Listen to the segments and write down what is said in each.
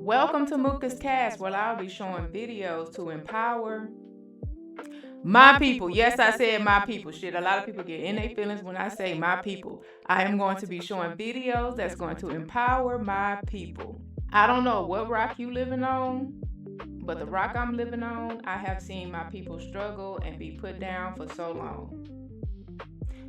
Welcome to Mooka's Cast, where I'll be showing videos to empower my people. Yes, I said my people. Shit, a lot of people get in their feelings when I say my people. I am going to be showing videos that's going to empower my people. I don't know what rock you living on, but the rock I'm living on, I have seen my people struggle and be put down for so long.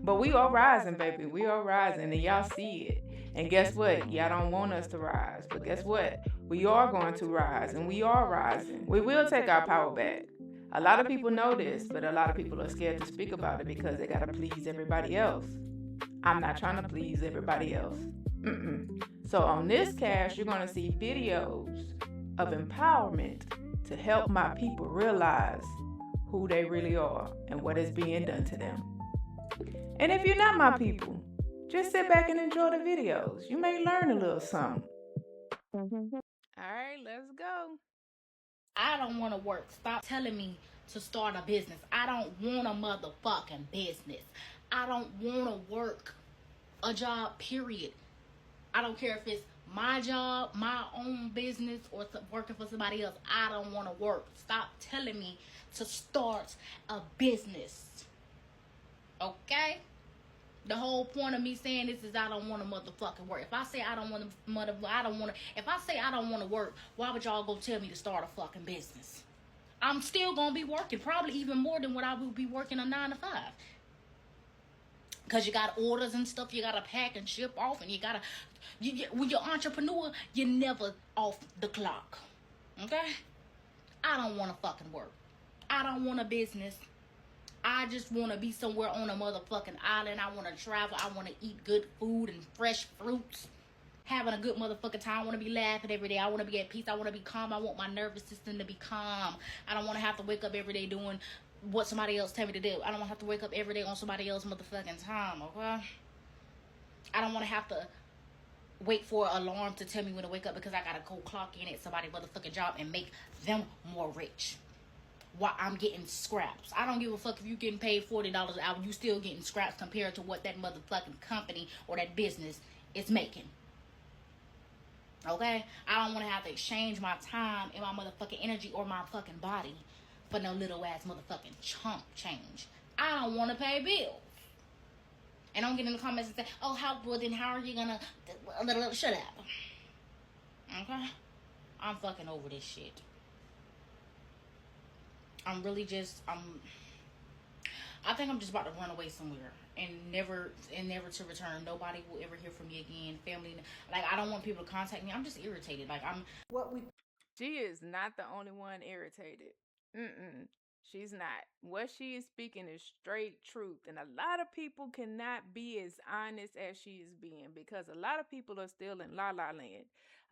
But we are rising, baby. We are rising, and y'all see it. And guess what? Y'all don't want us to rise. But guess what? We are going to rise, and we are rising. We will take our power back. A lot of people know this, but a lot of people are scared to speak about it because they got to please everybody else. I'm not trying to please everybody else. So on this cast, you're going to see videos of empowerment to help my people realize who they really are and what is being done to them. And if you're not my people, just sit back and enjoy the videos. You may learn a little something. All right, let's go. I don't want to work. Stop telling me to start a business. I don't want a motherfucking business. I don't want to work a job, period. I don't care if it's my job, my own business, or working for somebody else. I don't want to work. Stop telling me to start a business. Okay? The whole point of me saying this is I don't want to motherfucking work. If I say I don't want to if I say I don't want to work, why would y'all go tell me to start a fucking business? I'm still going to be working, probably even more than what I would be working a 9 to 5. Because you got orders and stuff you got to pack and ship off, and when you're an entrepreneur, you're never off the clock. Okay? I don't want to fucking work. I don't want a business. I just want to be somewhere on a motherfucking island. I want to travel. I want to eat good food and fresh fruits. Having a good motherfucking time. I want to be laughing every day. I want to be at peace. I want to be calm. I want my nervous system to be calm. I don't want to have to wake up every day doing what somebody else tell me to do. I don't want to have to wake up every day on somebody else's motherfucking time, okay? I don't want to have to wait for an alarm to tell me when to wake up because I got to go clock in at somebody's motherfucking job and make them more rich. While I'm getting scraps. I don't give a fuck if you getting paid $40 an hour. You still getting scraps compared to what that motherfucking company or that business is making. Okay? I don't want to have to exchange my time and my motherfucking energy or my fucking body for no little ass motherfucking chump change. I don't want to pay bills. And don't get in the comments and say, oh, how are you gonna shut up. Okay? I'm fucking over this shit. I think I'm just about to run away somewhere and never to return. Nobody will ever hear from me again. Family, like, I don't want people to contact me. I'm just irritated. Like, She is not the only one irritated. She's not. What she is speaking is straight truth. And a lot of people cannot be as honest as she is being because a lot of people are still in la la land.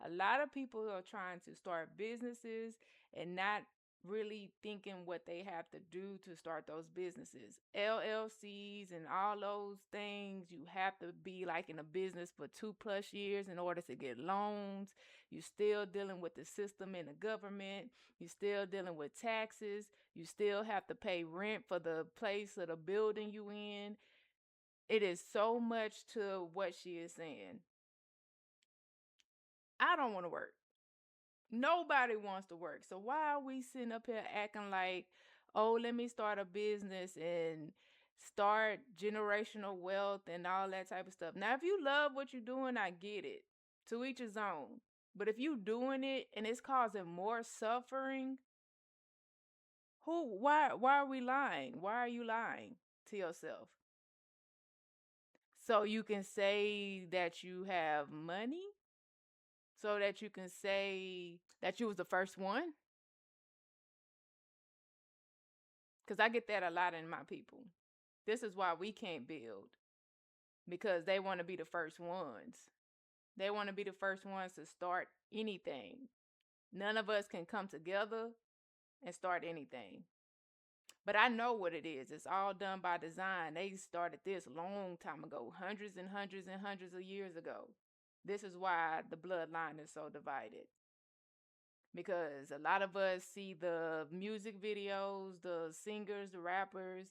A lot of people are trying to start businesses and not really thinking what they have to do to start those businesses. LLCs and all those things, you have to be like in a business for 2+ years in order to get loans. You're still dealing with the system and the government. You're still dealing with taxes. You still have to pay rent for the place or the building you in. It is so much to what she is saying. I don't want to work. Nobody wants to work. So why are we sitting up here acting like, oh, let me start a business and start generational wealth and all that type of stuff? Now, if you love what you're doing, I get it. To each his own. But if you doing it and it's causing more suffering, why are we lying? Why are you lying to yourself? So you can say that you have money? So that you can say that you was the first one? Because I get that a lot in my people. This is why we can't build. Because they want to be the first ones. They want to be the first ones to start anything. None of us can come together and start anything. But I know what it is. It's all done by design. They started this a long time ago, hundreds and hundreds and hundreds of years ago. This is why the bloodline is so divided. Because a lot of us see the music videos, the singers, the rappers.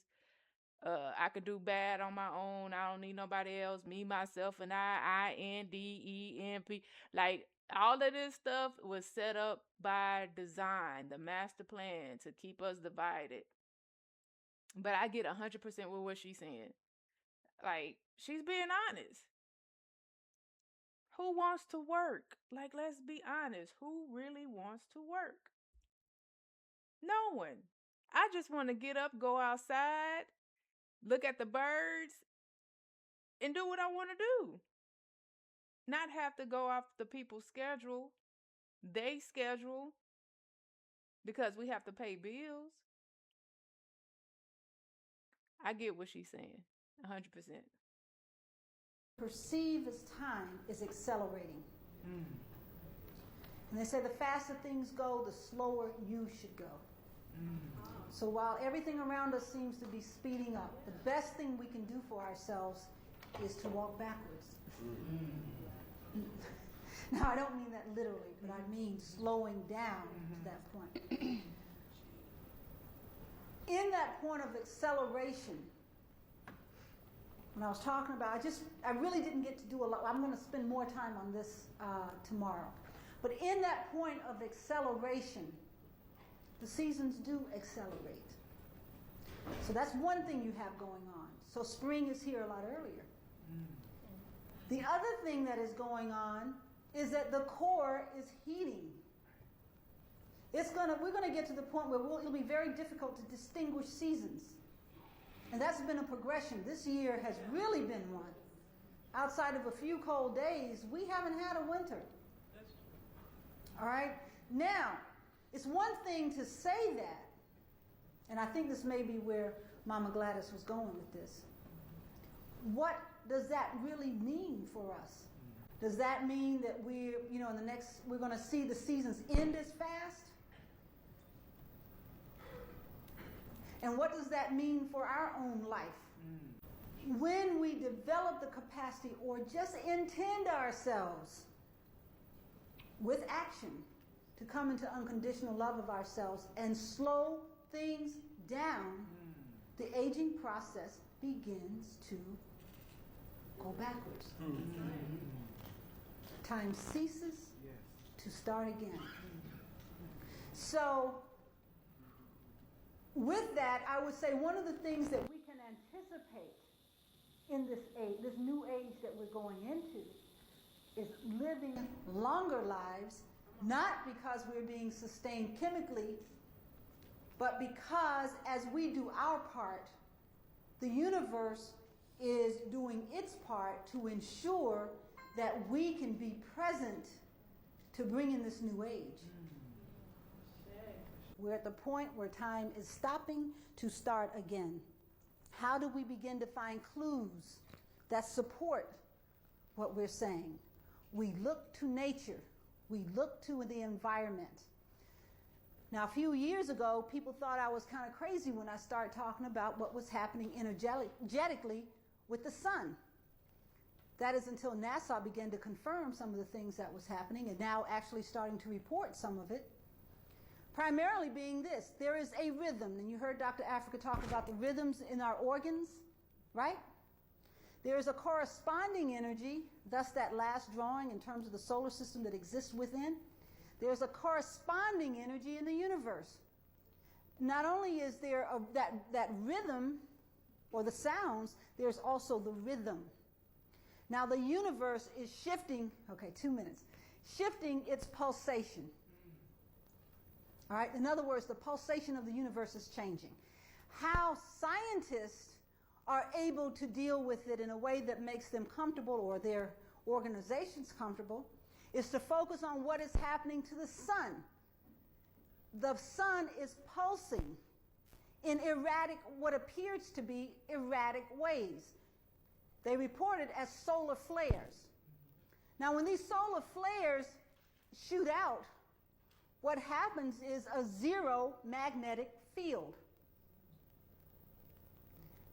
I could do bad on my own. I don't need nobody else. Me, myself, and I. INDEMP. Like, All of this stuff was set up by design, the master plan to keep us divided. But I get 100% with what she's saying. Like, she's being honest. Who wants to work? Like, let's be honest. Who really wants to work? No one. I just want to get up, go outside, look at the birds, and do what I want to do. Not have to go off the people's schedule, they schedule, because we have to pay bills. I get what she's saying, 100%. Perceive as time is accelerating. And they say the faster things go, the slower you should go. So while everything around us seems to be speeding up, the best thing we can do for ourselves is to walk backwards. Now, I don't mean that literally, but I mean slowing down to that point. In that point of acceleration, when I was talking about, I really didn't get to do a lot. I'm going to spend more time on this tomorrow. But in that point of acceleration, the seasons do accelerate. So that's one thing you have going on. So spring is here a lot earlier. The other thing that is going on is that the core is heating. We're going to get to the point where it'll be very difficult to distinguish seasons. And that's been a progression. This year has really been one. Outside of a few cold days, we haven't had a winter. All right? Now, it's one thing to say that, and I think this may be where Mama Gladys was going with this. What does that really mean for us? Does that mean that we're going to see the seasons end as fast? And what does that mean for our own life? When we develop the capacity or just intend ourselves with action to come into unconditional love of ourselves and slow things down, the aging process begins to go backwards. Time ceases to start again. So, with that, I would say one of the things that we can anticipate in this age, this new age that we're going into, is living longer lives, not because we're being sustained chemically, but because as we do our part, the universe is doing its part to ensure that we can be present to bring in this new age. We're at the point where time is stopping to start again. How do we begin to find clues that support what we're saying? We look to nature. We look to the environment. Now, a few years ago, people thought I was kind of crazy when I started talking about what was happening energetically with the sun. That is until NASA began to confirm some of the things that was happening and now actually starting to report some of it. Primarily being this, there is a rhythm, and you heard Dr. Africa talk about the rhythms in our organs, right? There is a corresponding energy, thus that last drawing in terms of the solar system that exists within. There's a corresponding energy in the universe. Not only is there that rhythm, or the sounds, there's also the rhythm. Now the universe is shifting, shifting its pulsation. All right, in other words, the pulsation of the universe is changing. How scientists are able to deal with it in a way that makes them comfortable or their organizations comfortable is to focus on what is happening to the sun. The sun is pulsing in what appears to be erratic ways. They report it as solar flares. Now, when these solar flares shoot out, what happens is a zero magnetic field.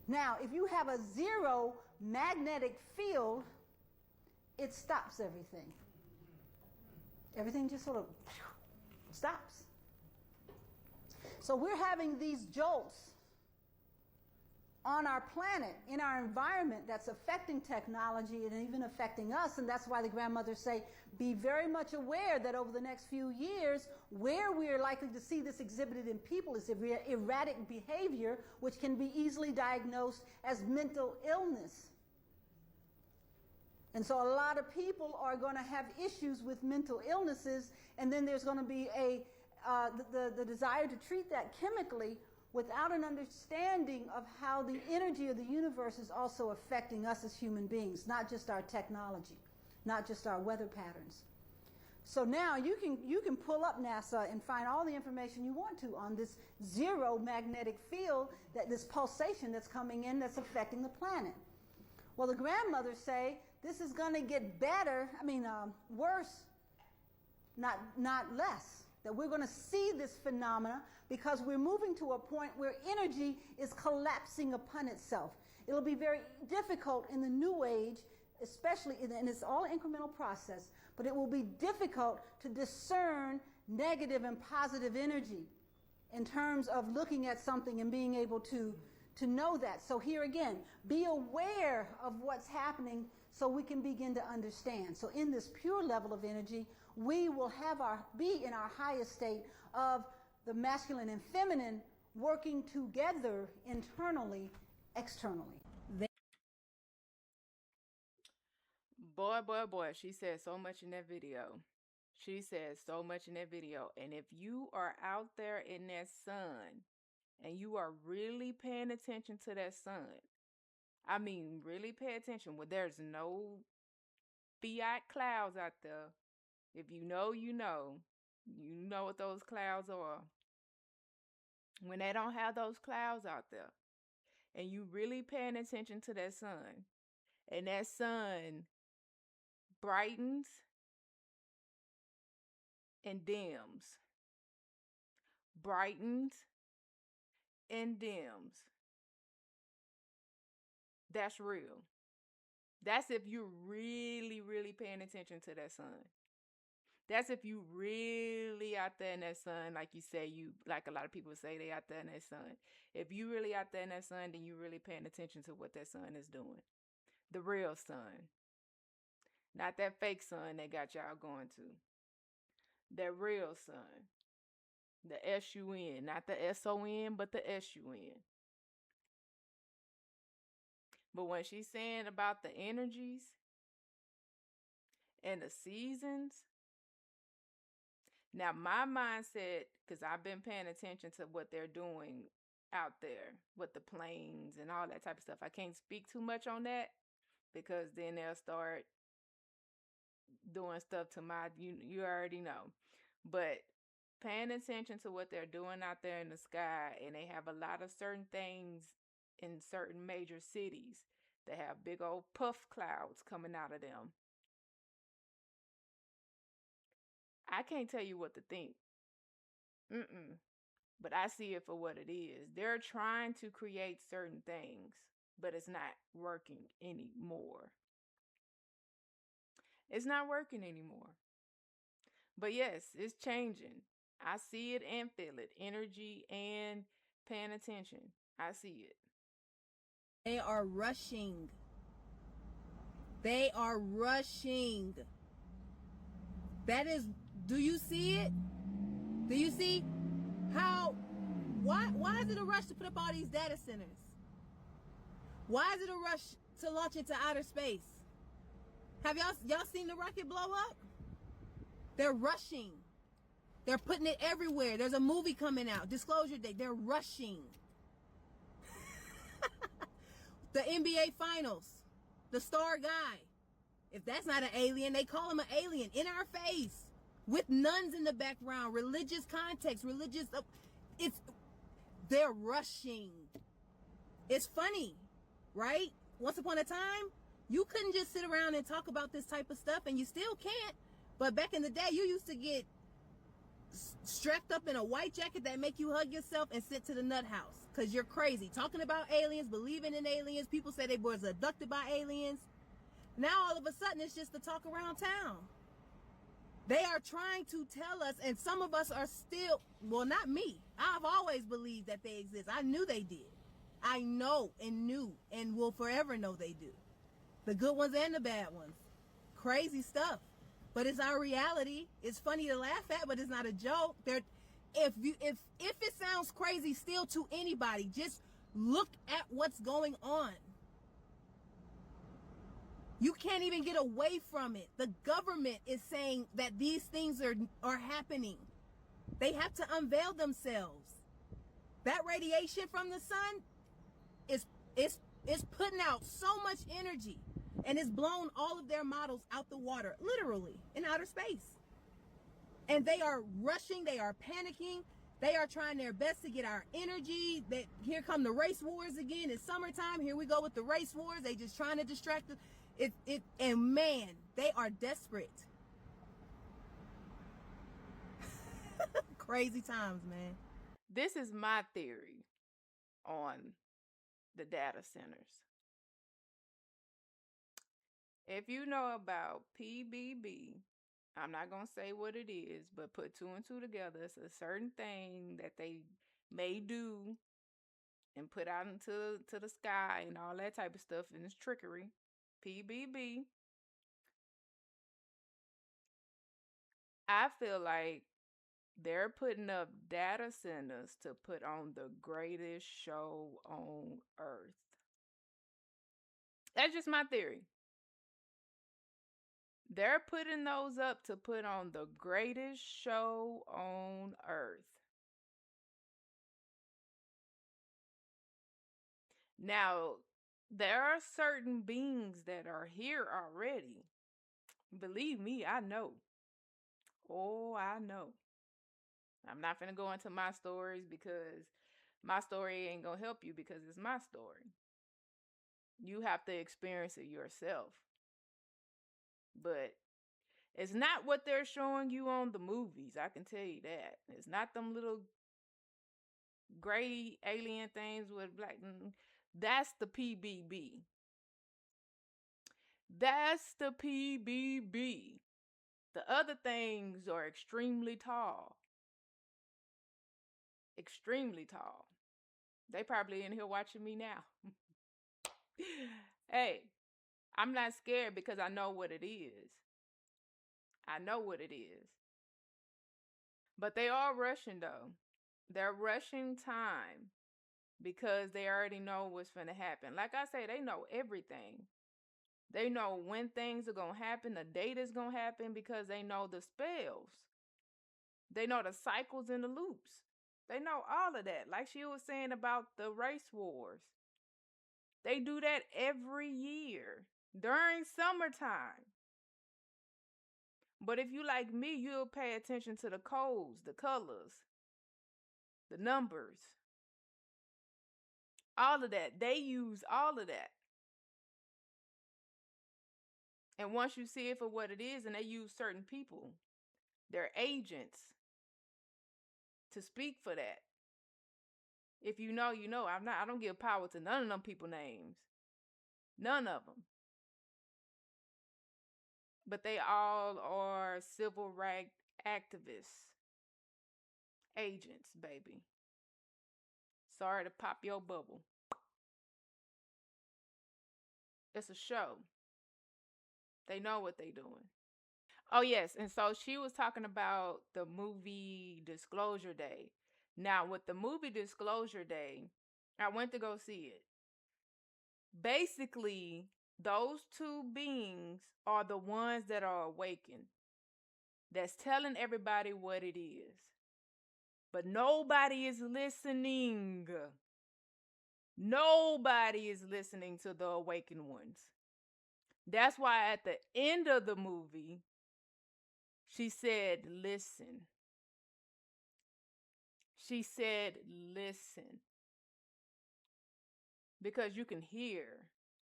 Now, if you have a zero magnetic field, it stops everything. Everything just sort of stops. So we're having these jolts on our planet, in our environment, that's affecting technology and even affecting us. And that's why the grandmothers say, be very much aware that over the next few years, where we are likely to see this exhibited in people is erratic behavior, which can be easily diagnosed as mental illness. And so a lot of people are going to have issues with mental illnesses, and then there's going to be the desire to treat that chemically without an understanding of how the energy of the universe is also affecting us as human beings, not just our technology, not just our weather patterns. So now you can pull up NASA and find all the information you want to on this zero magnetic field, that this pulsation that's coming in that's affecting the planet. Well, the grandmothers say this is going to get better, worse, not less. That we're going to see this phenomena because we're moving to a point where energy is collapsing upon itself. It'll be very difficult in the new age, especially, and it's all incremental process, but it will be difficult to discern negative and positive energy in terms of looking at something and being able to know that. So here again, be aware of what's happening so we can begin to understand. So in this pure level of energy, we will be in our highest state of the masculine and feminine working together internally, externally. Boy, she said so much in that video. She said so much in that video. And if you are out there in that sun and you are really paying attention to that sun, really pay attention. Well, there's no fiat clouds out there. If you know, you know what those clouds are. When they don't have those clouds out there, and you really paying attention to that sun, and that sun brightens and dims, brightens and dims, that's real. That's if you're really, really paying attention to that sun. That's if you really out there in that sun, like you say, like a lot of people say they out there in that sun. If you really out there in that sun, then you really paying attention to what that sun is doing. The real sun. Not that fake sun that got y'all going to. That real sun. The S-U-N. Not the S-O-N, but the S-U-N. But when she's saying about the energies and the seasons, now my mindset, because I've been paying attention to what they're doing out there with the planes and all that type of stuff. I can't speak too much on that because then they'll start doing stuff to you already know. But paying attention to what they're doing out there in the sky, and they have a lot of certain things in certain major cities that have big old puff clouds coming out of them. I can't tell you what to think. But I see it for what it is. They're trying to create certain things, but it's not working anymore. It's not working anymore. But yes, it's changing. I see it and feel it. Energy and paying attention. I see it. They are rushing. They are rushing. That is, do you see it? Do you see why is it a rush to put up all these data centers? Why is it a rush to launch into outer space? Have y'all seen the rocket blow up? They're rushing. They're putting it everywhere. There's a movie coming out, disclosure date. They're rushing. The NBA finals, the star guy. If that's not an alien, they call him an alien in our face with nuns in the background, religious context, they're rushing. It's funny, right? Once upon a time, you couldn't just sit around and talk about this type of stuff, and you still can't. But back in the day, you used to get strapped up in a white jacket that make you hug yourself and sent to the nut house because you're crazy. Talking about aliens, believing in aliens. People say they was abducted by aliens. Now all of a sudden it's just the talk around town. They are trying to tell us, and some of us are still, well, not me. I've always believed that they exist. I knew they did. I know and knew and will forever know they do. The good ones and the bad ones. Crazy stuff. But it's our reality. It's funny to laugh at, but it's not a joke. If it sounds crazy still to anybody, just look at what's going on. You can't even get away from it. The government is saying that these things are happening. They have to unveil themselves. That radiation from the sun is putting out so much energy, and it's blown all of their models out the water, literally, in outer space. And they are rushing, they are panicking, they are trying their best to get our energy. Here come the race wars again. It's summertime. Here we go with the race wars. They just trying to distract us. And man, they are desperate. Crazy times, man. This is my theory on the data centers. If you know about PBB, I'm not going to say what it is, but put two and two together. It's a certain thing that they may do and put out into the sky and all that type of stuff, and it's trickery. PBB. I feel like they're putting up data centers to put on the greatest show on earth. That's just my theory. They're putting those up to put on the greatest show on earth. Now, there are certain beings that are here already. Believe me, I know. Oh, I know. I'm not going to go into my stories because my story ain't going to help you because it's my story. You have to experience it yourself. But it's not what they're showing you on the movies. I can tell you that. It's not them little gray alien things with black. That's the PBB. That's the PBB. The other things are extremely tall. Extremely tall. They probably in here watching me now. Hey, I'm not scared because I know what it is. I know what it is. But they are rushing though. They're rushing time because they already know what's going to happen. Like I say, they know everything. They know when things are going to happen, the date is going to happen because they know the spells. They know the cycles and the loops. They know all of that. Like she was saying about the race wars. They do that every year during summertime. But if you like me, you'll pay attention to the codes, the colors, the numbers, all of that. They use all of that. And once you see it for what it is, and they use certain people, their agents, to speak for that. If you know, you know. I don't give power to none of them people names. None of them. But they all are civil rights activists. Agents, baby. Sorry to pop your bubble. It's a show. They know what they doing. Oh, yes. And so she was talking about the movie Disclosure Day. Now, with the movie Disclosure Day, I went to go see it. Basically, those two beings are the ones that are awakened. That's telling everybody what it is. But nobody is listening. Nobody is listening to the awakened ones. That's why at the end of the movie, she said, listen. She said, listen. Because you can hear,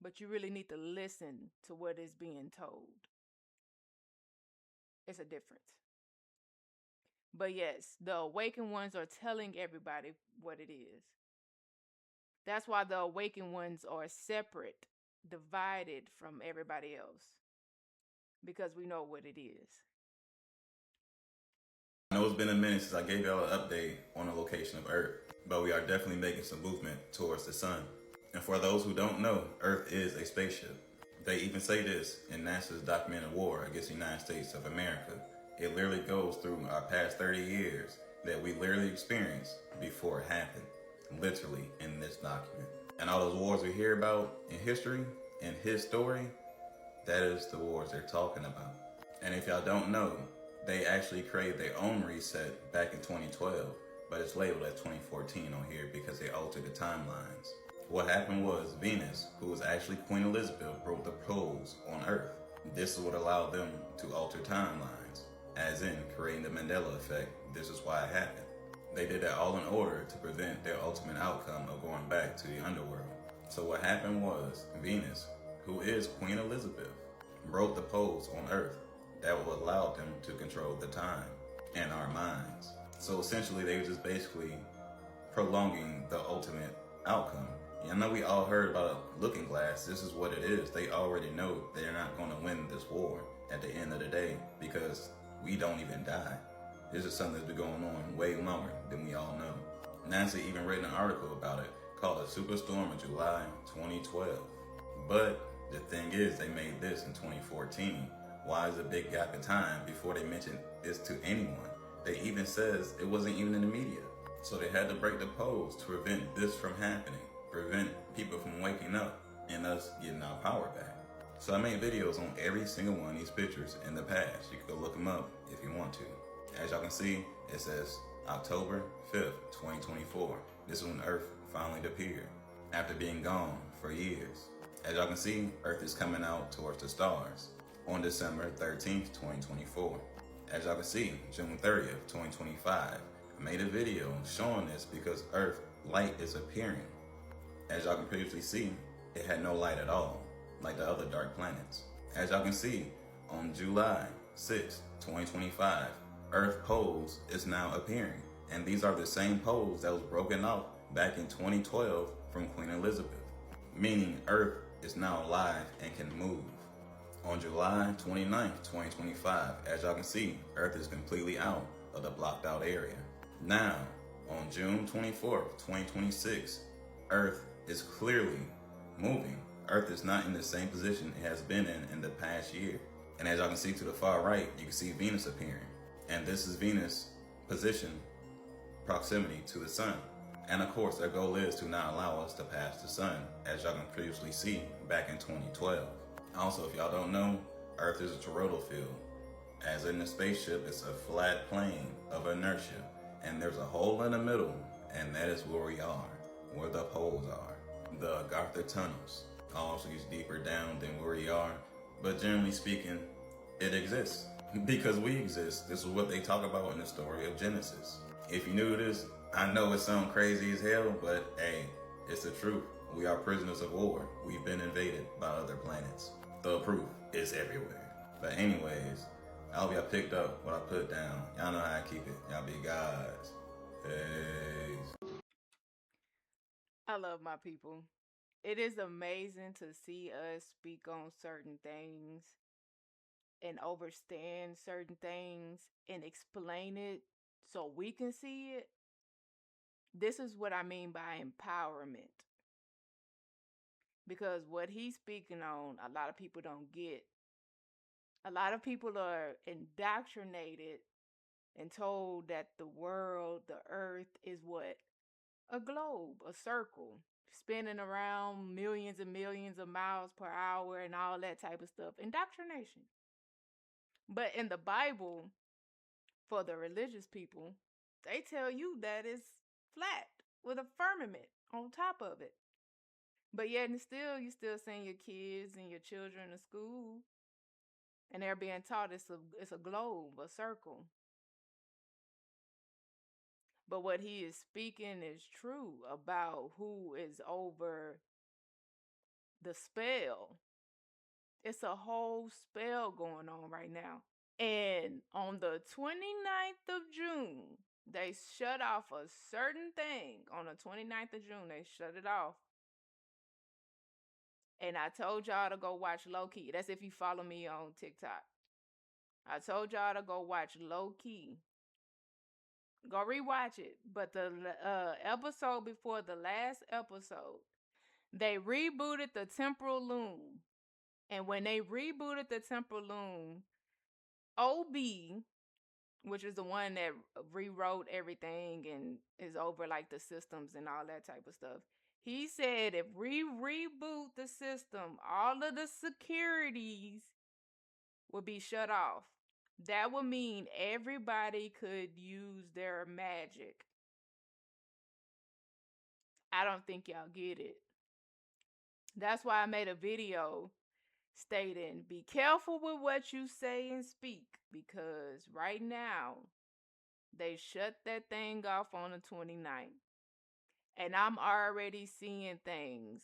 but you really need to listen to what is being told. It's a difference. But yes, the awakened ones are telling everybody what it is. That's why the awakened ones are separate, divided from everybody else. Because we know what it is. I know it's been a minute since I gave y'all an update on the location of Earth. but we are definitely making some movement towards the sun. And for those who don't know, Earth is a spaceship. They even say this in NASA's documented war against the United States of America. It literally goes through our past 30 years that we literally experienced before it happened, literally in this document. And all those wars we hear about in history, in his story, that is the wars they're talking about. And if y'all don't know, they actually created their own reset back in 2012, but it's labeled as 2014 on here because they altered the timelines. What happened was Venus, who was actually Queen Elizabeth, broke the poles on Earth. This is what allowed them to alter timelines, as in creating the Mandela effect. This is why it happened. They did that all in order to prevent their ultimate outcome of going back to the underworld. So what happened was Venus, who is Queen Elizabeth, broke the poles on Earth that would allow them to control the time and our minds. So essentially they were just basically prolonging the ultimate outcome. I know we all heard about a looking glass. This is what it is. They already know they're not going to win this war at the end of the day because we don't even die. This is something that's been going on way longer than we all know. NASA even written an article about it called a superstorm in July 2012. But the thing is, they made this in 2014. Why is a big gap in time before they mentioned this to anyone? They even says it wasn't even in the media. So they had to break the poles to prevent this from happening, prevent people from waking up and us getting our power back. So I made videos on every single one of these pictures in the past. You can go look them up if you want to. As y'all can see, it says October 5th, 2024. This is when Earth finally appeared after being gone for years. As y'all can see, Earth is coming out towards the stars on December 13th, 2024. As y'all can see, June 30th, 2025. I made a video showing this because Earth light is appearing. As y'all can previously see, it had no light at all, like the other dark planets. As y'all can see, on July 6th, 2025, Earth poles is now appearing. And these are the same poles that was broken off back in 2012 from Queen Elizabeth, meaning Earth is now alive and can move. On July 29th, 2025, as y'all can see, Earth is completely out of the blocked out area. Now, on June 24th, 2026, Earth is clearly moving. Earth is not in the same position it has been in the past year. And as y'all can see to the far right, you can see Venus appearing. And this is Venus' position, proximity to the sun. And of course, their goal is to not allow us to pass the sun, as y'all can previously see back in 2012. Also, if y'all don't know, Earth is a toroidal field. As in the spaceship, it's a flat plane of inertia. And there's a hole in the middle, and that is where we are, where the poles are. The Gartha tunnels. Also gets deeper down than where we are, but generally speaking, it exists. Because we exist. This is what they talk about in the story of Genesis. If you knew this, I know it sounds crazy as hell, but hey, it's the truth. We are prisoners of war. We've been invaded by other planets. The proof is everywhere. But anyways, I hope y'all picked up what I put down. Y'all know how I keep it. Y'all be guys. Peace. I love my people. It is amazing to see us speak on certain things and understand certain things and explain it so we can see it. This is what I mean by empowerment. Because what he's speaking on, a lot of people don't get. A lot of people are indoctrinated and told that the world, the earth, is what? A globe, a circle, spinning around millions and millions of miles per hour and all that type of stuff. Indoctrination. But in the Bible, for the religious people, they tell you that it's flat with a firmament on top of it. But yet and still, you still send your kids and your children to school, and they're being taught it's a globe, a circle. But what he is speaking is true about who is over the spell. It's a whole spell going on right now. And on the 29th of June, they shut off a certain thing. On the 29th of June, they shut it off. And I told y'all to go watch Low Key. That's if you follow me on TikTok. I told y'all to go watch Low Key. Go rewatch it. But the episode before the last episode, they rebooted the temporal loom. And when they rebooted the temporal loom, OB, which is the one that rewrote everything and is over like the systems and all that type of stuff, he said if we reboot the system, all of the securities would be shut off. That would mean everybody could use their magic. I don't think y'all get it. That's why I made a video stating be careful with what you say and speak, because right now they shut that thing off on the 29th. And I'm already seeing things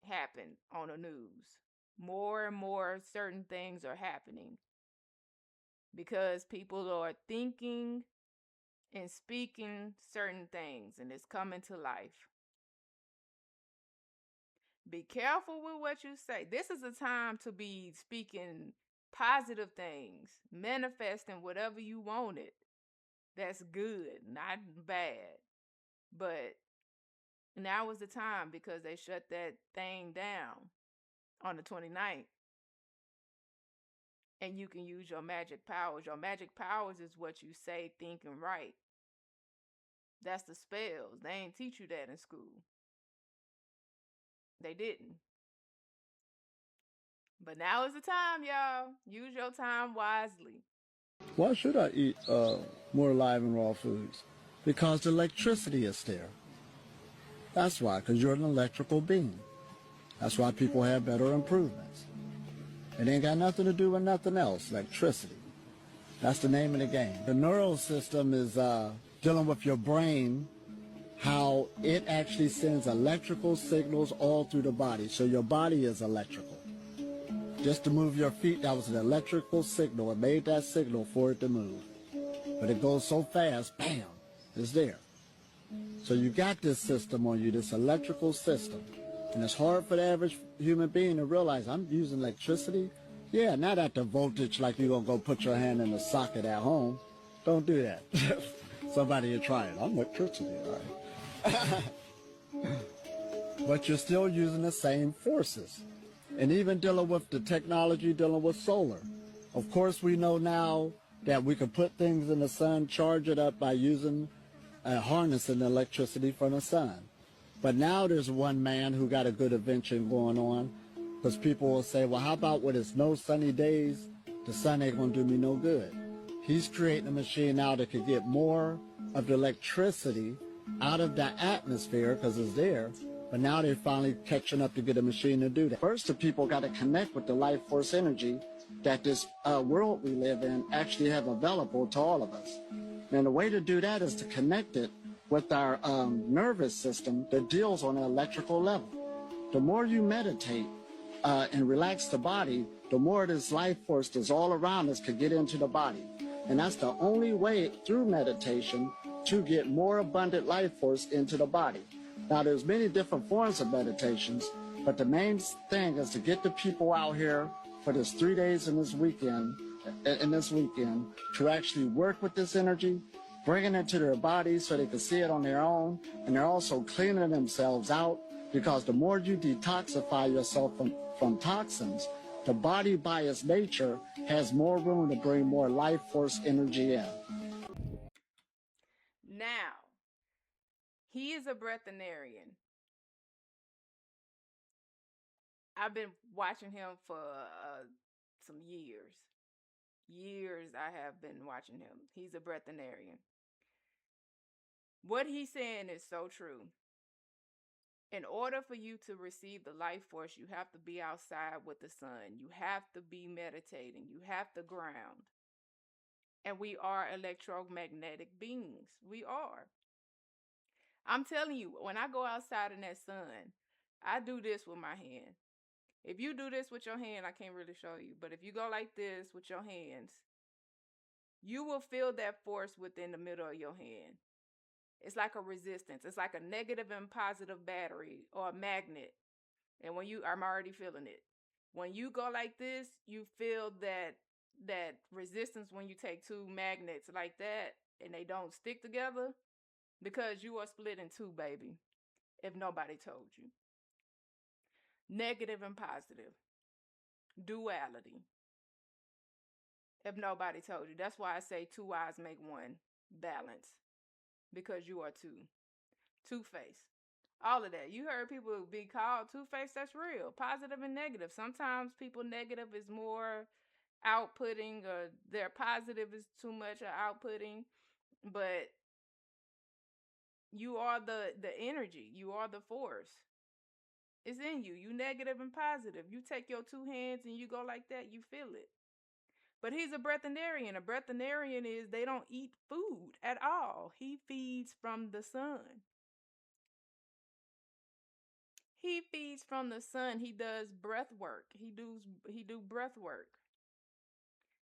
happen on the news. More and more certain things are happening because people are thinking and speaking certain things and it's coming to life. Be careful with what you say. This is a time to be speaking positive things, manifesting whatever you wanted. That's good, not bad. But now is the time because they shut that thing down on the 29th. And you can use your magic powers. Your magic powers is what you say, think, and write. That's the spells. They ain't teach you that in school. They didn't. But now is the time, y'all. Use your time wisely. Why should I eat more live and raw foods? Because the electricity is there. That's why, because you're an electrical being. That's why people have better improvements. It ain't got nothing to do with nothing else, electricity. That's the name of the game. The neural system is dealing with your brain, how it actually sends electrical signals all through the body. So your body is electrical. Just to move your feet, that was an electrical signal. It made that signal for it to move. But it goes so fast, bam, it's there. So you got this system on you, this electrical system. And it's hard for the average human being to realize, I'm using electricity? Yeah, not at the voltage like you're going to go put your hand in the socket at home. Don't do that. Somebody will try it. I'm electricity, all right. But you're still using the same forces. And even dealing with the technology, dealing with solar. Of course, we know now that we can put things in the sun, charge it up by using, harnessing electricity from the sun. But now there's one man who got a good invention going on, because people will say, well, how about when it's no sunny days, the sun ain't going to do me no good. He's creating a machine now that could get more of the electricity out of the atmosphere, because it's there. But now they're finally catching up to get a machine to do that. First, the people got to connect with the life force energy that this world we live in actually have available to all of us. And the way to do that is to connect it with our nervous system that deals on an electrical level. The more you meditate and relax the body, the more this life force that's all around us could get into the body. And that's the only way through meditation to get more abundant life force into the body. Now, there's many different forms of meditations, but the main thing is to get the people out here for this 3 days in this weekend, to actually work with this energy, bringing it to their bodies so they can see it on their own, and they're also cleaning themselves out, because the more you detoxify yourself from toxins, the body by its nature has more room to bring more life force energy in. Now, he is a breatharian. I've been watching him for some years. Years I have been watching him. He's a breatharian. What he's saying is so true. In order for you to receive the life force, you have to be outside with the sun. You have to be meditating. You have to ground. And we are electromagnetic beings. We are. I'm telling you, when I go outside in that sun, I do this with my hand. If you do this with your hand, I can't really show you, but if you go like this with your hands, you will feel that force within the middle of your hand. It's like a resistance. It's like a negative and positive battery or a magnet. And I'm already feeling it. When you go like this, you feel that resistance when you take two magnets like that, and they don't stick together? Because you are split in two, baby, if nobody told you. Negative and positive. Duality. If nobody told you. That's why I say two eyes make one. Balance. Because you are two. Two-faced. All of that. You heard people be called two-faced. That's real. Positive and negative. Sometimes people negative is more outputting, or their positive is too much outputting. But you are the energy. You are the force. It's in you. You negative and positive. You take your two hands and you go like that, you feel it. But he's a breatharian. A breatharian is they don't eat food at all. He feeds from the sun. He feeds from the sun. He does breath work. He do breath work.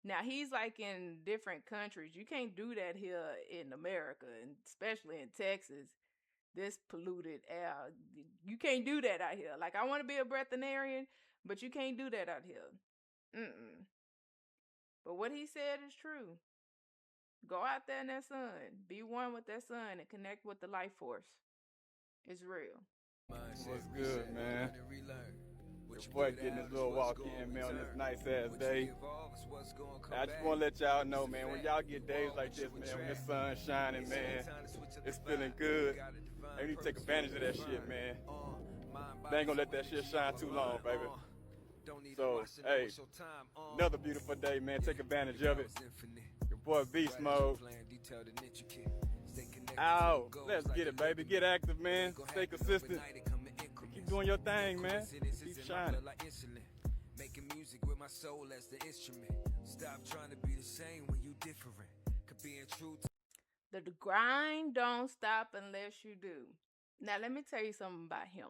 Now he's like in different countries. You can't do that here in America, and especially in Texas. This polluted air. You can't do that out here. Like, I want to be a breatharian, but you can't do that out here. But what he said is true. Go out there in that sun. Be one with that sun and connect with the life force. It's real. What's good, man? Your boy getting this little walk in, man, on this nice ass day. I just want to let y'all know, man, when y'all get days like this, man, when the sun's shining, man, it's feeling good. And you need to take advantage of that shit, man. They ain't gonna let that shit shine too long, baby. So, hey, another beautiful day, man. Take advantage of it. Your boy Beast Mode. Ow, let's get it, baby. Get active, man. Stay consistent. Keep doing your thing, man. Keep shining. Making music with my soul as the instrument. Stop trying to be the same when you different. Could be true. The grind don't stop unless you do. Now, let me tell you something about him.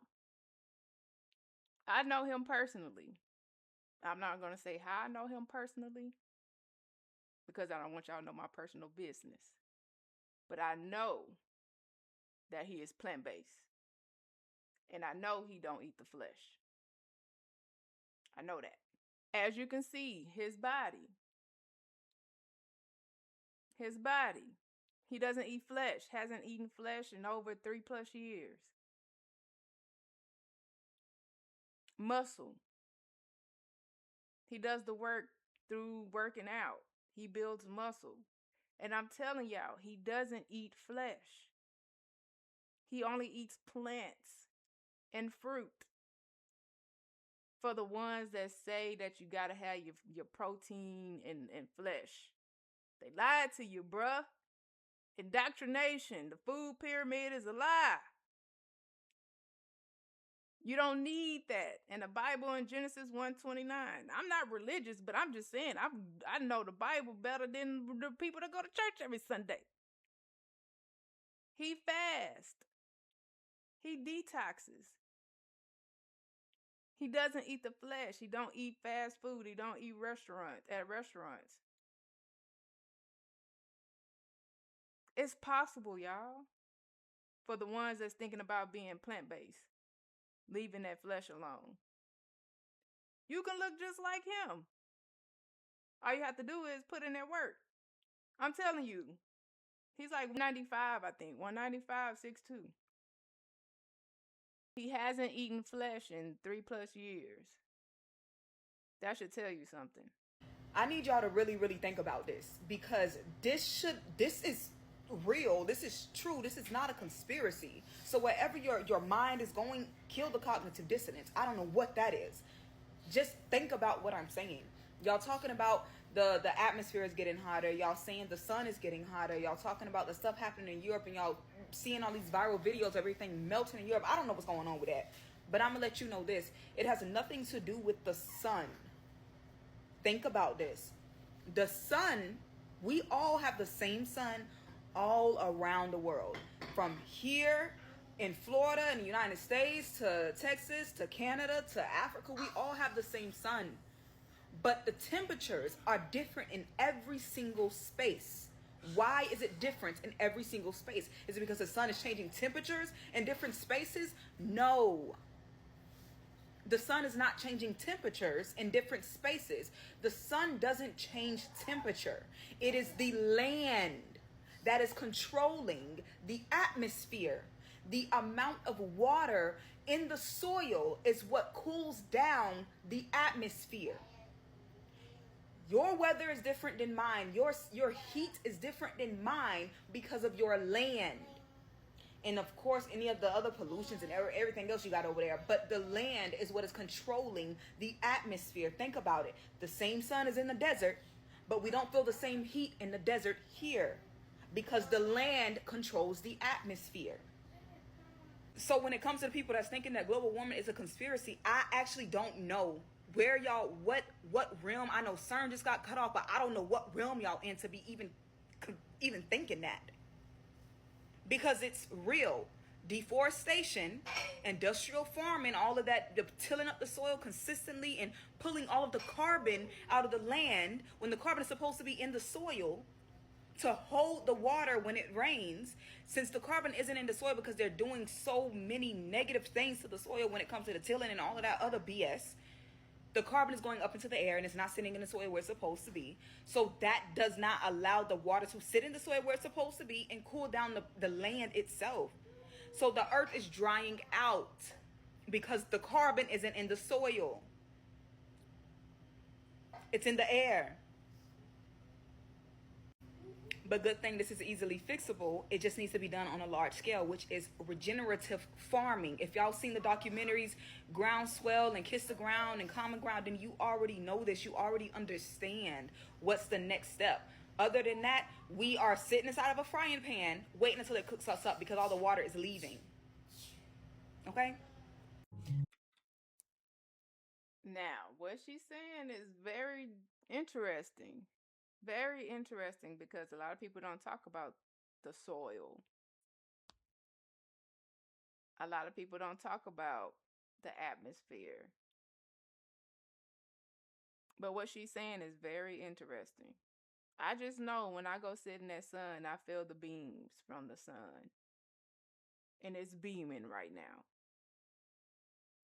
I know him personally. I'm not going to say how I know him personally, because I don't want y'all to know my personal business. But I know that he is plant-based. And I know he don't eat the flesh. I know that. As you can see, his body. He doesn't eat flesh. Hasn't eaten flesh in over 3+ years. Muscle. He does the work through working out. He builds muscle. And I'm telling y'all, he doesn't eat flesh. He only eats plants and fruit. For the ones that say that you gotta have your protein and flesh. They lied to you, bruh. Indoctrination. The food pyramid is a lie. You don't need that. And the Bible in Genesis 1:29. I'm not religious, but I'm just saying, I know the Bible better than the people that go to church every Sunday. He fasts. He detoxes. He doesn't eat the flesh. He don't eat fast food. He don't eat at restaurants. It's possible, y'all. For the ones that's thinking about being plant-based. Leaving that flesh alone. You can look just like him. All you have to do is put in that work. I'm telling you. He's like 195, I think. 195, 6'2". He hasn't eaten flesh in 3+ years. That should tell you something. I need y'all to really, really think about this, because this is real. This is true. This is not a conspiracy. So wherever your mind is going, kill the cognitive dissonance. I don't know what that is. Just think about what I'm saying. Y'all talking about the atmosphere is getting hotter. Y'all saying the sun is getting hotter. Y'all talking about the stuff happening in Europe, and y'all seeing all these viral videos, everything melting in Europe. I don't know what's going on with that. But I'm going to let you know this. It has nothing to do with the sun. Think about this. The sun, we all have the same sun all around the world. From here in Florida, in the United States, to Texas, to Canada, to Africa, we all have the same sun. But the temperatures are different in every single space. Why is it different in every single space? Is it because the sun is changing temperatures in different spaces? No. The sun is not changing temperatures in different spaces. The sun doesn't change temperature. It is the land that is controlling the atmosphere. The amount of water in the soil is what cools down the atmosphere. Your weather is different than mine. Your heat is different than mine because of your land. And of course, any of the other pollutions and everything else you got over there. But the land is what is controlling the atmosphere. Think about it. The same sun is in the desert, but we don't feel the same heat in the desert here because the land controls the atmosphere. So when it comes to the people that's thinking that global warming is a conspiracy, I actually don't know where y'all, what realm. I know CERN just got cut off, but I don't know what realm y'all in to be even thinking that. Because it's real. Deforestation, industrial farming, all of that, the tilling up the soil consistently and pulling all of the carbon out of the land when the carbon is supposed to be in the soil to hold the water when it rains. Since the carbon isn't in the soil because they're doing so many negative things to the soil when it comes to the tilling and all of that other BS, the carbon is going up into the air and it's not sitting in the soil where it's supposed to be. So that does not allow the water to sit in the soil where it's supposed to be and cool down the land itself. So the earth is drying out because the carbon isn't in the soil. It's in the air. But good thing this is easily fixable. It just needs to be done on a large scale, which is regenerative farming. If y'all seen the documentaries Groundswell and Kiss the Ground and Common Ground, then you already know this. You already understand what's the next step. Other than that, we are sitting inside of a frying pan waiting until it cooks us up because all the water is leaving. Okay? Now, what she's saying is very interesting. Very interesting because a lot of people don't talk about the soil. A lot of people don't talk about the atmosphere. But what she's saying is very interesting. I just know when I go sit in that sun, I feel the beams from the sun. And it's beaming right now.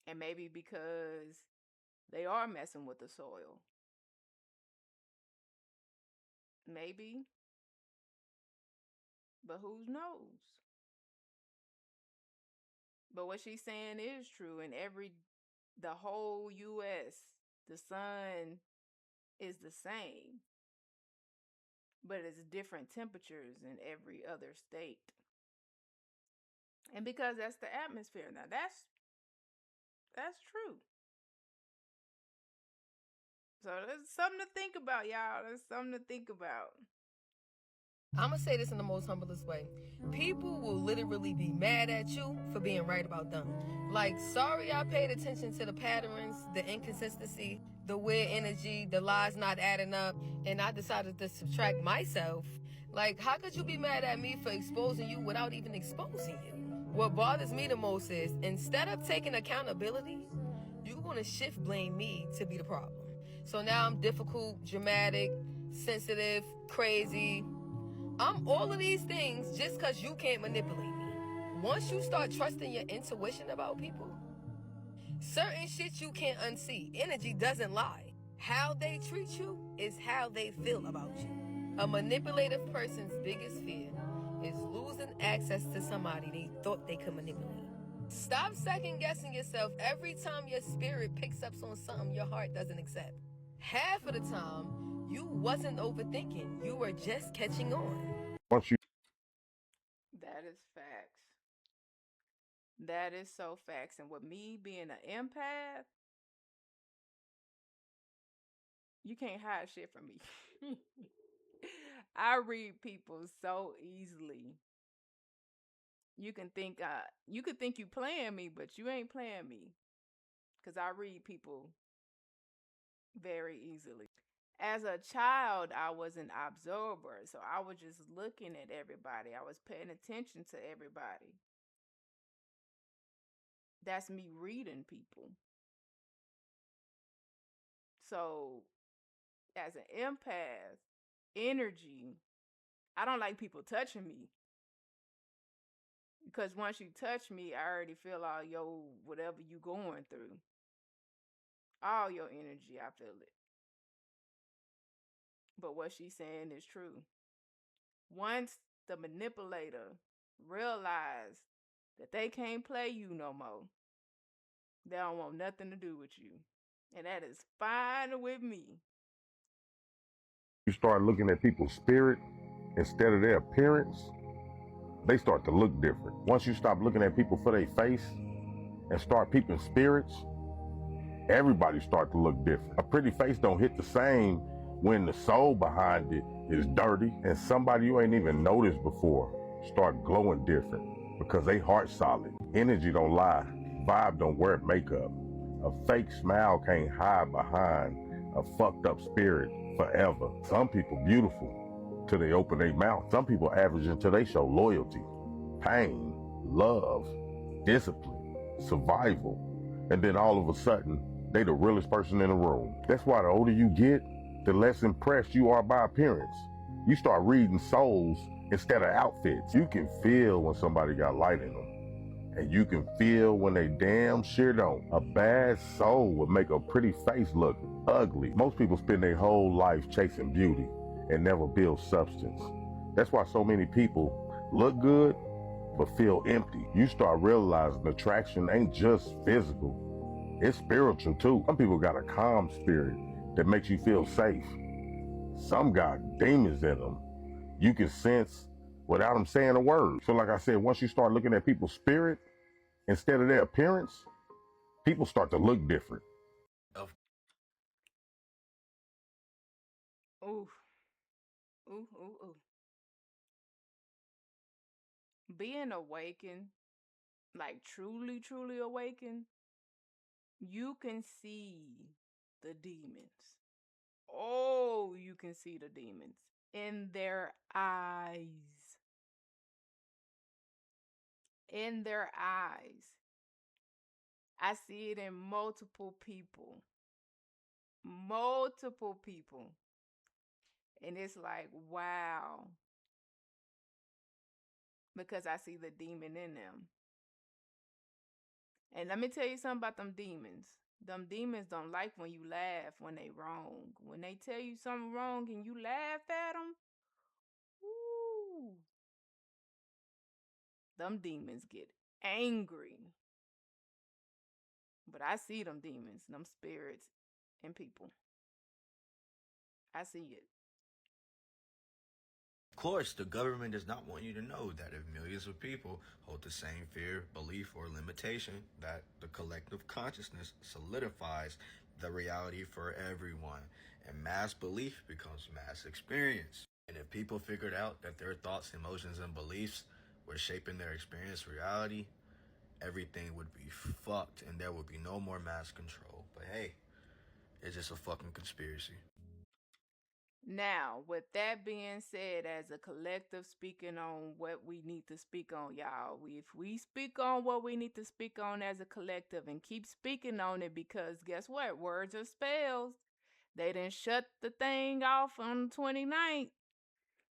And maybe because they are messing with the soil. Maybe. But who knows? But what she's saying is true. In the whole U.S., the sun is the same. But it's different temperatures in every other state. And because that's the atmosphere. Now that's true. So there's something to think about, y'all. There's something to think about. I'm going to say this in the most humblest way. People will literally be mad at you for being right about them. Like, sorry I paid attention to the patterns, the inconsistency, the weird energy, the lies not adding up, and I decided to subtract myself. Like, how could you be mad at me for exposing you without even exposing you? What bothers me the most is, instead of taking accountability, you're going to shift blame me to be the problem. So now I'm difficult, dramatic, sensitive, crazy. I'm all of these things just because you can't manipulate me. Once you start trusting your intuition about people, certain shit you can't unsee. Energy doesn't lie. How they treat you is how they feel about you. A manipulative person's biggest fear is losing access to somebody they thought they could manipulate. Stop second guessing yourself every time your spirit picks up on something your heart doesn't accept. Half of the time, you wasn't overthinking. You were just catching on. That is facts. That is so facts. And with me being an empath, you can't hide shit from me. I read people so easily. You can think you playing me, but you ain't playing me. Cause I read people very easily. As a child, I was an observer, so I was just looking at everybody. I was paying attention to everybody. That's me reading people. So, as an empath, energy, I don't like people touching me. Because once you touch me, I already feel all your whatever you going through. All your energy, I feel it. But what she's saying is true. Once the manipulator, realize that they can't play you no more. They don't want nothing to do with you. And that is fine with me. You start looking at people's spirit instead of their appearance, they start to look different. Once you stop looking at people for their face and start peeping spirits, everybody start to look different. A pretty face don't hit the same when the soul behind it is dirty and somebody you ain't even noticed before start glowing different because they heart solid. Energy don't lie. Vibe don't wear makeup. A fake smile can't hide behind a fucked up spirit forever. Some people beautiful till they open their mouth. Some people average until they show loyalty, pain, love, discipline, survival. And then all of a sudden, they the realest person in the room. That's why the older you get, the less impressed you are by appearance. You start reading souls instead of outfits. You can feel when somebody got light in them. And you can feel when they damn sure don't. A bad soul would make a pretty face look ugly. Most people spend their whole life chasing beauty and never build substance. That's why so many people look good but feel empty. You start realizing attraction ain't just physical, it's spiritual too. Some people got a calm spirit that makes you feel safe. Some got demons in them you can sense without them saying a word. So like I said, once you start looking at people's spirit instead of their appearance, people start to look different. Ooh, ooh, ooh, ooh. Being awakened, like truly, truly awakened, you can see the demons. Oh, you can see the demons in their eyes. In their eyes. I see it in multiple people. Multiple people. And it's like, wow. Because I see the demon in them. And let me tell you something about them demons. Them demons don't like when you laugh when they wrong. When they tell you something wrong and you laugh at them, ooh, them demons get angry. But I see them demons, them spirits in people. I see it. Of course, the government does not want you to know that if millions of people hold the same fear, belief, or limitation, that the collective consciousness solidifies the reality for everyone, and mass belief becomes mass experience. And if people figured out that their thoughts, emotions, and beliefs were shaping their experience reality, everything would be fucked and there would be no more mass control. But hey, it's just a fucking conspiracy. Now, with that being said, as a collective speaking on what we need to speak on, y'all, if we speak on what we need to speak on as a collective and keep speaking on it, because guess what? Words are spells. They didn't shut the thing off on the 29th.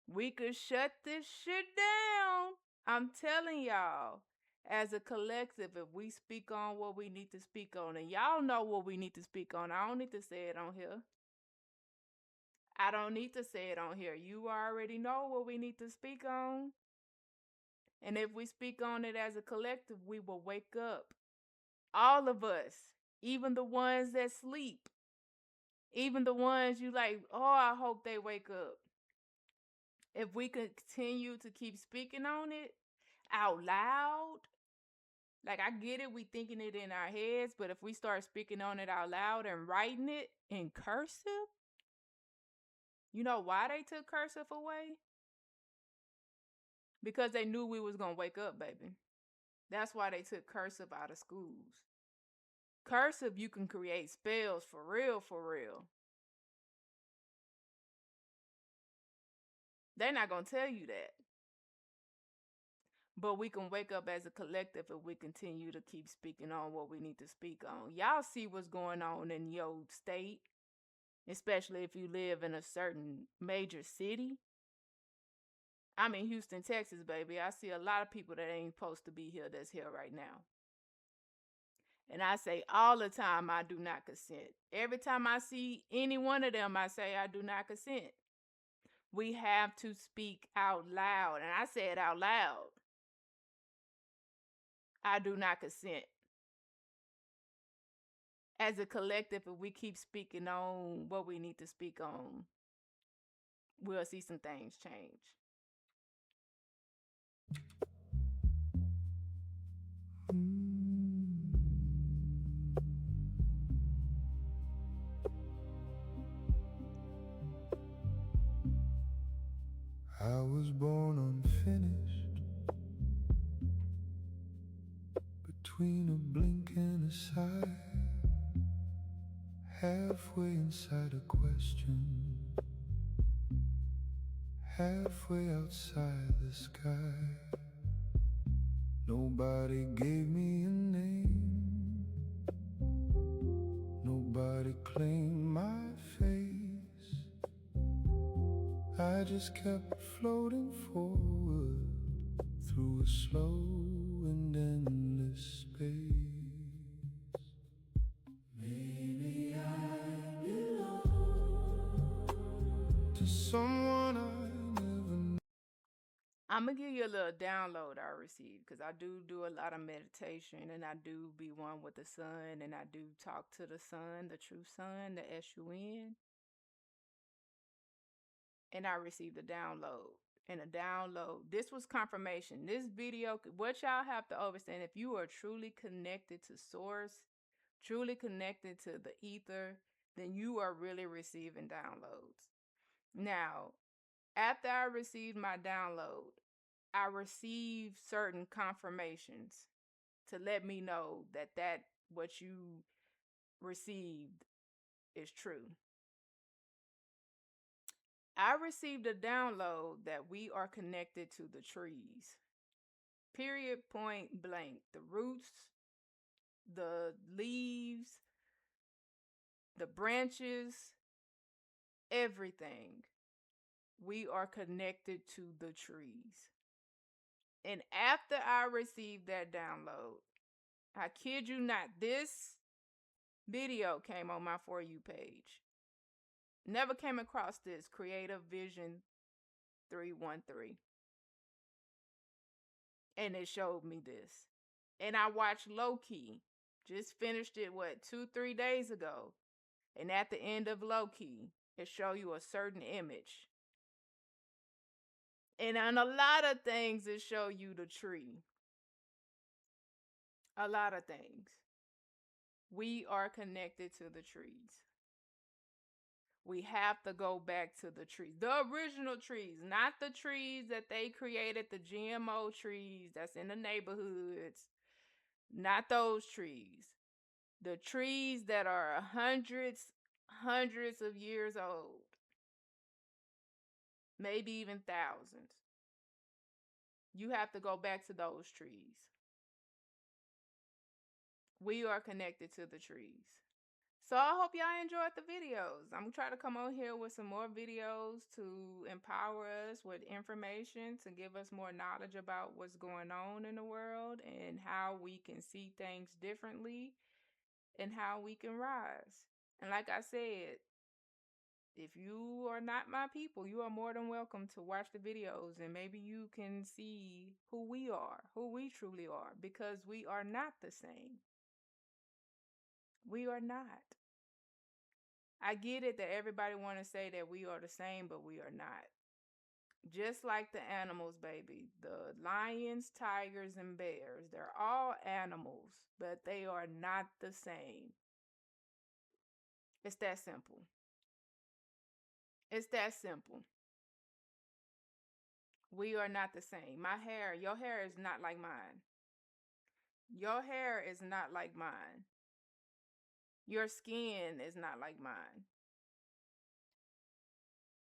We could shut this shit down. I'm telling y'all, as a collective, if we speak on what we need to speak on, and y'all know what we need to speak on, I don't need to say it on here. I don't need to say it on here. You already know what we need to speak on. And if we speak on it as a collective, we will wake up. All of us, even the ones that sleep, even the ones you like, oh, I hope they wake up. If we continue to keep speaking on it out loud, like I get it, we thinking it in our heads, but if we start speaking on it out loud and writing it in cursive, you know why they took cursive away? Because they knew we was gonna wake up, baby. That's why they took cursive out of schools. Cursive, you can create spells for real, for real. They're not gonna tell you that. But we can wake up as a collective if we continue to keep speaking on what we need to speak on. Y'all see what's going on in your state, especially if you live in a certain major city. I'm in Houston, Texas, baby. I see a lot of people that ain't supposed to be here that's here right now. And I say all the time, I do not consent. Every time I see any one of them, I say I do not consent. We have to speak out loud. And I said out loud, I do not consent. As a collective, if we keep speaking on what we need to speak on, we'll see some things change. I was born unfinished, between a blink and a sigh, halfway inside a question, halfway outside the sky. Nobody gave me a name, nobody claimed my face. I just kept floating forward through a slow and endless space. Maybe I belong to someone I never knew. I'm going to give you a little download I received, because I do a lot of meditation, and I do be one with the sun, and I do talk to the sun, the true sun, the S-U-N. And I received a download. And a download, this was confirmation. This video, what y'all have to understand, if you are truly connected to source, truly connected to the ether, then you are really receiving downloads. Now, after I received my download, I received certain confirmations to let me know that what you received is true. I received a download that we are connected to the trees. Period, point blank. The roots, the leaves, the branches, everything. We are connected to the trees. And after I received that download, I kid you not, this video came on my For You page. Never came across this, Creative Vision 313. And it showed me this. And I watched Low Key. Just finished it, 2-3 days ago. And at the end of Low Key, it show you a certain image. And on a lot of things, it show you the tree. A lot of things. We are connected to the trees. We have to go back to the trees. The original trees, not the trees that they created, the GMO trees that's in the neighborhoods. Not those trees. The trees that are hundreds of years old. Maybe even thousands. You have to go back to those trees. We are connected to the trees. So I hope y'all enjoyed the videos. I'm trying to come on here with some more videos to empower us with information, to give us more knowledge about what's going on in the world and how we can see things differently and how we can rise. And like I said, if you are not my people, you are more than welcome to watch the videos, and maybe you can see who we truly are, because we are not the same. We are not. I get it that everybody want to say that we are the same, but we are not. Just like the animals, baby. The lions, tigers, and bears, they're all animals, but they are not the same. It's that simple. It's that simple. We are not the same. Your hair is not like mine. Your hair is not like mine. Your skin is not like mine.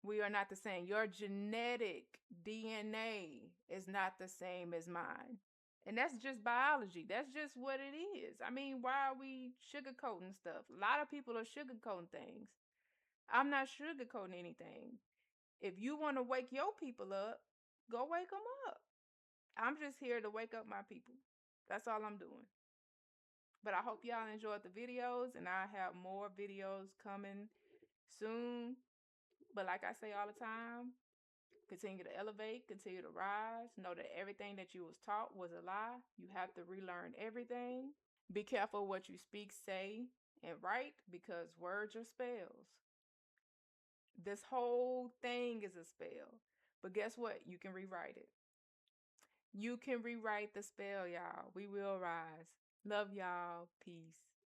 We are not the same. Your genetic DNA is not the same as mine. And that's just biology. That's just what it is. I mean, why are we sugarcoating stuff? A lot of people are sugarcoating things. I'm not sugarcoating anything. If you want to wake your people up, go wake them up. I'm just here to wake up my people. That's all I'm doing. But I hope y'all enjoyed the videos, and I have more videos coming soon. But like I say all the time, Continue to elevate, continue to rise. Know that everything that you was taught was a lie. You have to relearn everything. Be careful what you speak, say, and write, because words are spells. This whole thing is a spell. But guess what? You can rewrite it. You can rewrite the spell, y'all. We will rise. Love y'all. Peace.